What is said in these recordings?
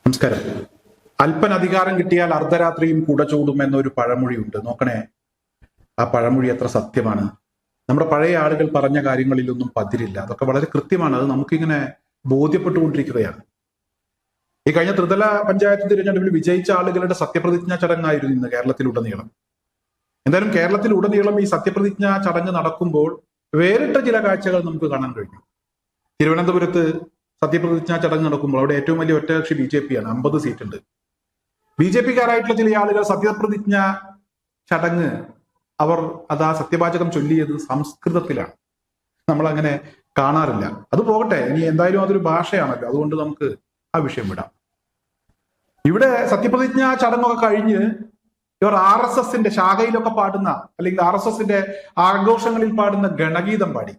നമസ്കാരം. അല്പൻ അധികാരം കിട്ടിയാൽ അർദ്ധരാത്രിയും കുട ചൂടും എന്നൊരു പഴമൊഴിയുണ്ട്. നോക്കണേ, ആ പഴമൊഴി എത്ര സത്യമാണ്. നമ്മുടെ പഴയ ആളുകൾ പറഞ്ഞ കാര്യങ്ങളിലൊന്നും പതിരില്ല. അതൊക്കെ വളരെ കൃത്യമാണ്. അത് നമുക്കിങ്ങനെ ബോധ്യപ്പെട്ടുകൊണ്ടിരിക്കുകയാണ്. ഈ കഴിഞ്ഞ ത്രിതല പഞ്ചായത്ത് തിരഞ്ഞെടുപ്പിൽ വിജയിച്ച ആളുകളുടെ സത്യപ്രതിജ്ഞാ ചടങ്ങായിരുന്നു ഇന്ന് കേരളത്തിലുടനീളം. എന്തായാലും കേരളത്തിലുടനീളം ഈ സത്യപ്രതിജ്ഞാ ചടങ്ങ് നടക്കുമ്പോൾ വേറിട്ട ചില കാഴ്ചകൾ നമുക്ക് കാണാൻ കഴിഞ്ഞു. തിരുവനന്തപുരത്ത് സത്യപ്രതിജ്ഞാ ചടങ്ങ് നടക്കുമ്പോൾ അവിടെ ഏറ്റവും വലിയ ഒറ്റകക്ഷി BJP ആണ്. 50 സീറ്റുണ്ട്. BJPക്കാരായിട്ടുള്ള ചില ആളുകൾ സത്യപ്രതിജ്ഞ ചടങ്ങ് അവർ ആ സത്യവാചകം ചൊല്ലിയത് സംസ്കൃതത്തിലാണ്. നമ്മൾ അങ്ങനെ കാണാറില്ല. അത് പോകട്ടെ, ഇനി എന്തായാലും അതൊരു ഭാഷയാണല്ലോ, അതുകൊണ്ട് നമുക്ക് ആ വിഷയം വിടാം. ഇവിടെ സത്യപ്രതിജ്ഞ ചടങ്ങൊക്കെ കഴിഞ്ഞ് ഇവർ RSSന്റെ ശാഖയിലൊക്കെ പാടുന്ന, അല്ലെങ്കിൽ RSSന്റെ ആഘോഷങ്ങളിൽ പാടുന്ന ഗണഗീതം പാടി.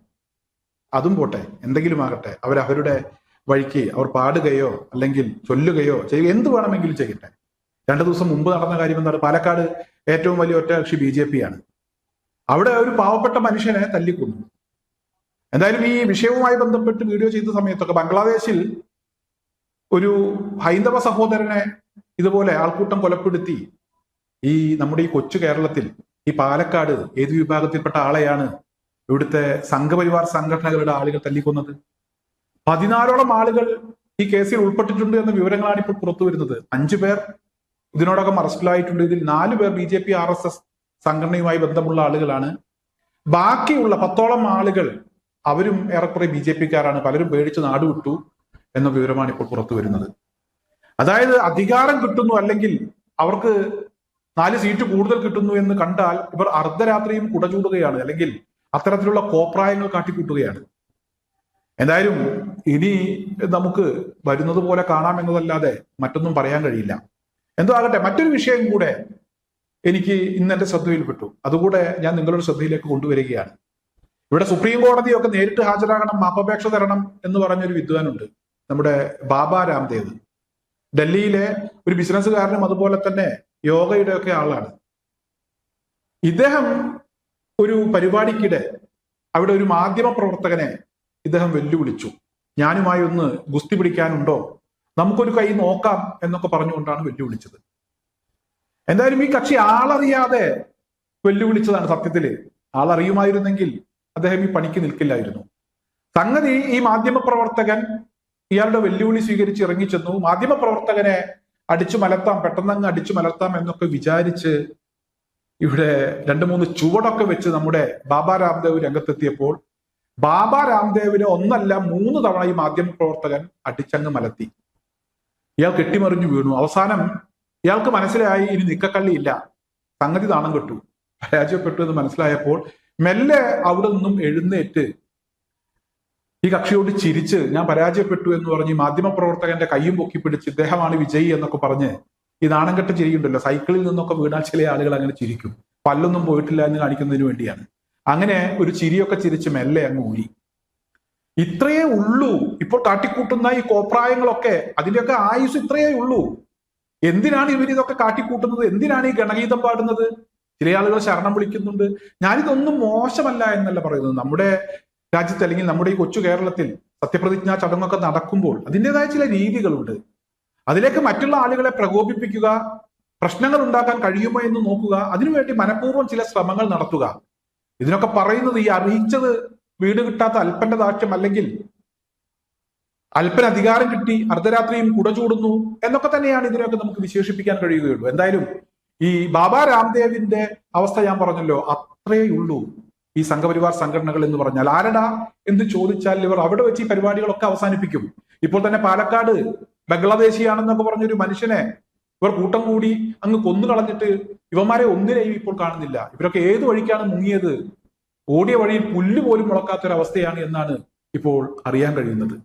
അതും പോട്ടെ, എന്തെങ്കിലും ആകട്ടെ, അവരുടെ വഴിക്ക് അവർ പാടുകയോ അല്ലെങ്കിൽ ചൊല്ലുകയോ ചെയ്യുക, എന്ത് വേണമെങ്കിലും ചെയ്യട്ടെ. 2 ദിവസം മുമ്പ് നടന്ന കാര്യം എന്താണ്? പാലക്കാട് ഏറ്റവും വലിയ ഒറ്റകക്ഷി BJP ആണ്. അവിടെ ഒരു പാവപ്പെട്ട മനുഷ്യനെ തല്ലിക്കൊന്നു. എന്തായാലും ഈ വിഷയവുമായി ബന്ധപ്പെട്ട് വീഡിയോ ചെയ്ത സമയത്തൊക്കെ ബംഗ്ലാദേശിൽ ഒരു ഹൈന്ദവ സഹോദരനെ ഇതുപോലെ ആൾക്കൂട്ടം കൊലപ്പെടുത്തി ഈ നമ്മുടെ ഈ കൊച്ചു കേരളത്തിൽ ഈ പാലക്കാട് ഏത് വിഭാഗത്തിൽപ്പെട്ട ആളെയാണ് ഇവിടുത്തെ സംഘപരിവാർ സംഘടനകളുടെ ആളുകൾ തല്ലിക്കൊന്നത്? 14ഓളം ആളുകൾ ഈ കേസിൽ ഉൾപ്പെട്ടിട്ടുണ്ട് എന്ന വിവരങ്ങളാണ് ഇപ്പോൾ പുറത്തു വരുന്നത്. 5 പേർ ഇതിനോടകം അറസ്റ്റിലായിട്ടുണ്ട്. ഇതിൽ 4 പേർ BJP RSS സംഘടനയുമായി ബന്ധമുള്ള ആളുകളാണ്. ബാക്കിയുള്ള 10ഓളം ആളുകൾ അവരും ഏറെക്കുറെ BJPക്കാരാണ്. പലരും പേടിച്ച് നാടുവിട്ടു എന്ന വിവരമാണ് ഇപ്പോൾ പുറത്തു വരുന്നത്. അതായത് അധികാരം കിട്ടുന്നു, അല്ലെങ്കിൽ അവർക്ക് 4 സീറ്റ് കൂടുതൽ കിട്ടുന്നു എന്ന് കണ്ടാൽ ഇവർ അർദ്ധരാത്രിയും കുട ചൂടുകയാണ്, അല്ലെങ്കിൽ അത്തരത്തിലുള്ള കോപ്രായങ്ങൾ കാട്ടിക്കൂട്ടുകയാണ്. എന്തായാലും ഇനി നമുക്ക് വരുന്നത് പോലെ കാണാം എന്നതല്ലാതെ മറ്റൊന്നും പറയാൻ കഴിയില്ല. എന്തോ ആകട്ടെ, മറ്റൊരു വിഷയം കൂടെ എനിക്ക് ഇന്ന് എന്റെ ശ്രദ്ധയിൽപ്പെട്ടു. അതുകൂടെ ഞാൻ നിങ്ങളുടെ ശ്രദ്ധയിലേക്ക് കൊണ്ടുവരികയാണ്. ഇവിടെ സുപ്രീം കോടതിയൊക്കെ നേരിട്ട് ഹാജരാകണം, മാപ്പപേക്ഷ തരണം എന്ന് പറഞ്ഞൊരു വിദ്വാനുണ്ട്, നമ്മുടെ ബാബ രാംദേവ്. ഡൽഹിയിലെ ഒരു ബിസിനസ്സുകാരനും അതുപോലെ തന്നെ യോഗയുടെ ഒക്കെ ആളാണ്. ഇദ്ദേഹം ഒരു പരിപാടിക്കിടെ അവിടെ ഒരു മാധ്യമ പ്രവർത്തകനെ ഇദ്ദേഹം വെല്ലുവിളിച്ചു. ഞാനുമായി ഒന്ന് ഗുസ്തി പിടിക്കാനുണ്ടോ, നമുക്കൊരു കൈ നോക്കാം എന്നൊക്കെ പറഞ്ഞുകൊണ്ടാണ് വെല്ലുവിളിച്ചത്. എന്തായാലും ഈ കക്ഷി ആളറിയാതെ വെല്ലുവിളിച്ചതാണ്. സത്യത്തില് ആളറിയുമായിരുന്നെങ്കിൽ അദ്ദേഹം ഈ പണിക്ക് നിൽക്കില്ലായിരുന്നു. സംഗതി, ഈ മാധ്യമ പ്രവർത്തകൻ ഇയാളുടെ വെല്ലുവിളി സ്വീകരിച്ച് ഇറങ്ങിച്ചെന്നു. മാധ്യമ പ്രവർത്തകനെ അടിച്ചു മലർത്താം, പെട്ടെന്നങ്ങ് അടിച്ചു മലർത്താം എന്നൊക്കെ വിചാരിച്ച് ഇവിടെ 2-3 ചുവടൊക്കെ വെച്ച് നമ്മുടെ ബാബ രാംദേവ് രംഗത്തെത്തിയപ്പോൾ ബാബ രാംദേവിനെ 1 അല്ല 3 തവണ ഈ മാധ്യമ പ്രവർത്തകൻ അടിച്ചങ്ങ് മലത്തി. ഇയാൾ കെട്ടിമറിഞ്ഞു വീണു. അവസാനം ഇയാൾക്ക് മനസ്സിലായി ഇനി നിക്കക്കള്ളിയില്ല, സംഗതി താണം കെട്ടു, പരാജയപ്പെട്ടു എന്ന് മനസ്സിലായപ്പോൾ മെല്ലെ അവിടെ നിന്നും എഴുന്നേറ്റ് ഈ കക്ഷിയോട് ചിരിച്ച് ഞാൻ പരാജയപ്പെട്ടു എന്ന് പറഞ്ഞ് മാധ്യമ പ്രവർത്തകന്റെ കയ്യും പൊക്കി പിടിച്ച് ഇദ്ദേഹമാണ് വിജയി എന്നൊക്കെ പറഞ്ഞ് ഈ നാണംകെട്ട ചിരിയുണ്ടല്ലോ, സൈക്കിളിൽ നിന്നൊക്കെ വീണാൽ ചില ആളുകൾ അങ്ങനെ ചിരിക്കും, പല്ലൊന്നും പോയിട്ടില്ല എന്ന് കാണിക്കുന്നതിന് വേണ്ടിയാണ്. അങ്ങനെ ഒരു ചിരിയൊക്കെ ചിരിച്ച് മെല്ലെ അങ്ങ് ഊരി. ഇത്രയേ ഉള്ളൂ ഇപ്പോൾ കാട്ടിക്കൂട്ടുന്ന ഈ കോപ്രായങ്ങളൊക്കെ. അതിന്റെയൊക്കെ ആയുസ് ഇത്രയേ ഉള്ളൂ. എന്തിനാണ് ഇവരിതൊക്കെ കാട്ടിക്കൂട്ടുന്നത്? എന്തിനാണ് ഈ ഗണഗീതം പാടുന്നത്? ചില ആളുകൾ ശരണം വിളിക്കുന്നുണ്ട്. ഞാനിതൊന്നും മോശമല്ല എന്നല്ല പറയുന്നത്. നമ്മുടെ രാജ്യത്ത്, അല്ലെങ്കിൽ നമ്മുടെ ഈ കൊച്ചു കേരളത്തിൽ സത്യപ്രതിജ്ഞാ ചടങ്ങൊക്കെ നടക്കുമ്പോൾ അതിൻ്റെതായ ചില രീതികളുണ്ട്. അതിലേക്ക് മറ്റുള്ള ആളുകളെ പ്രകോപിപ്പിക്കുക, പ്രശ്നങ്ങൾ ഉണ്ടാക്കാൻ കഴിയുമോ എന്ന് നോക്കുക, അതിനുവേണ്ടി മനഃപൂർവ്വം ചില ശ്രമങ്ങൾ നടത്തുക. ഇതിനൊക്കെ പറയുന്നത് ഈ അറിയിച്ചത് വീട് കിട്ടാത്ത അല്പന്റെ ദാക്ഷ്യം, അല്ലെങ്കിൽ അല്പൻ അധികാരം കിട്ടി അർദ്ധരാത്രിയും കുട ചൂടുന്നു എന്നൊക്കെ തന്നെയാണ് ഇതിനൊക്കെ നമുക്ക് വിശേഷിപ്പിക്കാൻ കഴിയുകയുള്ളൂ. എന്തായാലും ഈ ബാബ രാംദേവിന്റെ അവസ്ഥ ഞാൻ പറഞ്ഞല്ലോ, അത്രയേ ഉള്ളൂ. ഈ സംഘപരിവാർ സംഘടനകൾ എന്ന് പറഞ്ഞാൽ ആരടാ എന്ന് ചോദിച്ചാൽ ഇവർ അവിടെ വെച്ച് ഈ പരിപാടികളൊക്കെ അവസാനിപ്പിക്കും. ഇപ്പോൾ തന്നെ പാലക്കാട് ബംഗ്ലാദേശിയാണെന്നൊക്കെ പറഞ്ഞൊരു മനുഷ്യനെ ഇവർ കൂട്ടം കൂടി അങ്ങ് കൊന്നു കളഞ്ഞിട്ട് ഇവന്മാരെ ഒന്നിനെയും ഇപ്പോൾ കാണുന്നില്ല. ഇവരൊക്കെ ഏത് വഴിക്കാണ് മുങ്ങിയത്? ഓടിയ വഴിയിൽ പുല്ല് പോലും മുളക്കാത്തൊരവസ്ഥയാണ് എന്നാണ് ഇപ്പോൾ അറിയാൻ കഴിയുന്നത്.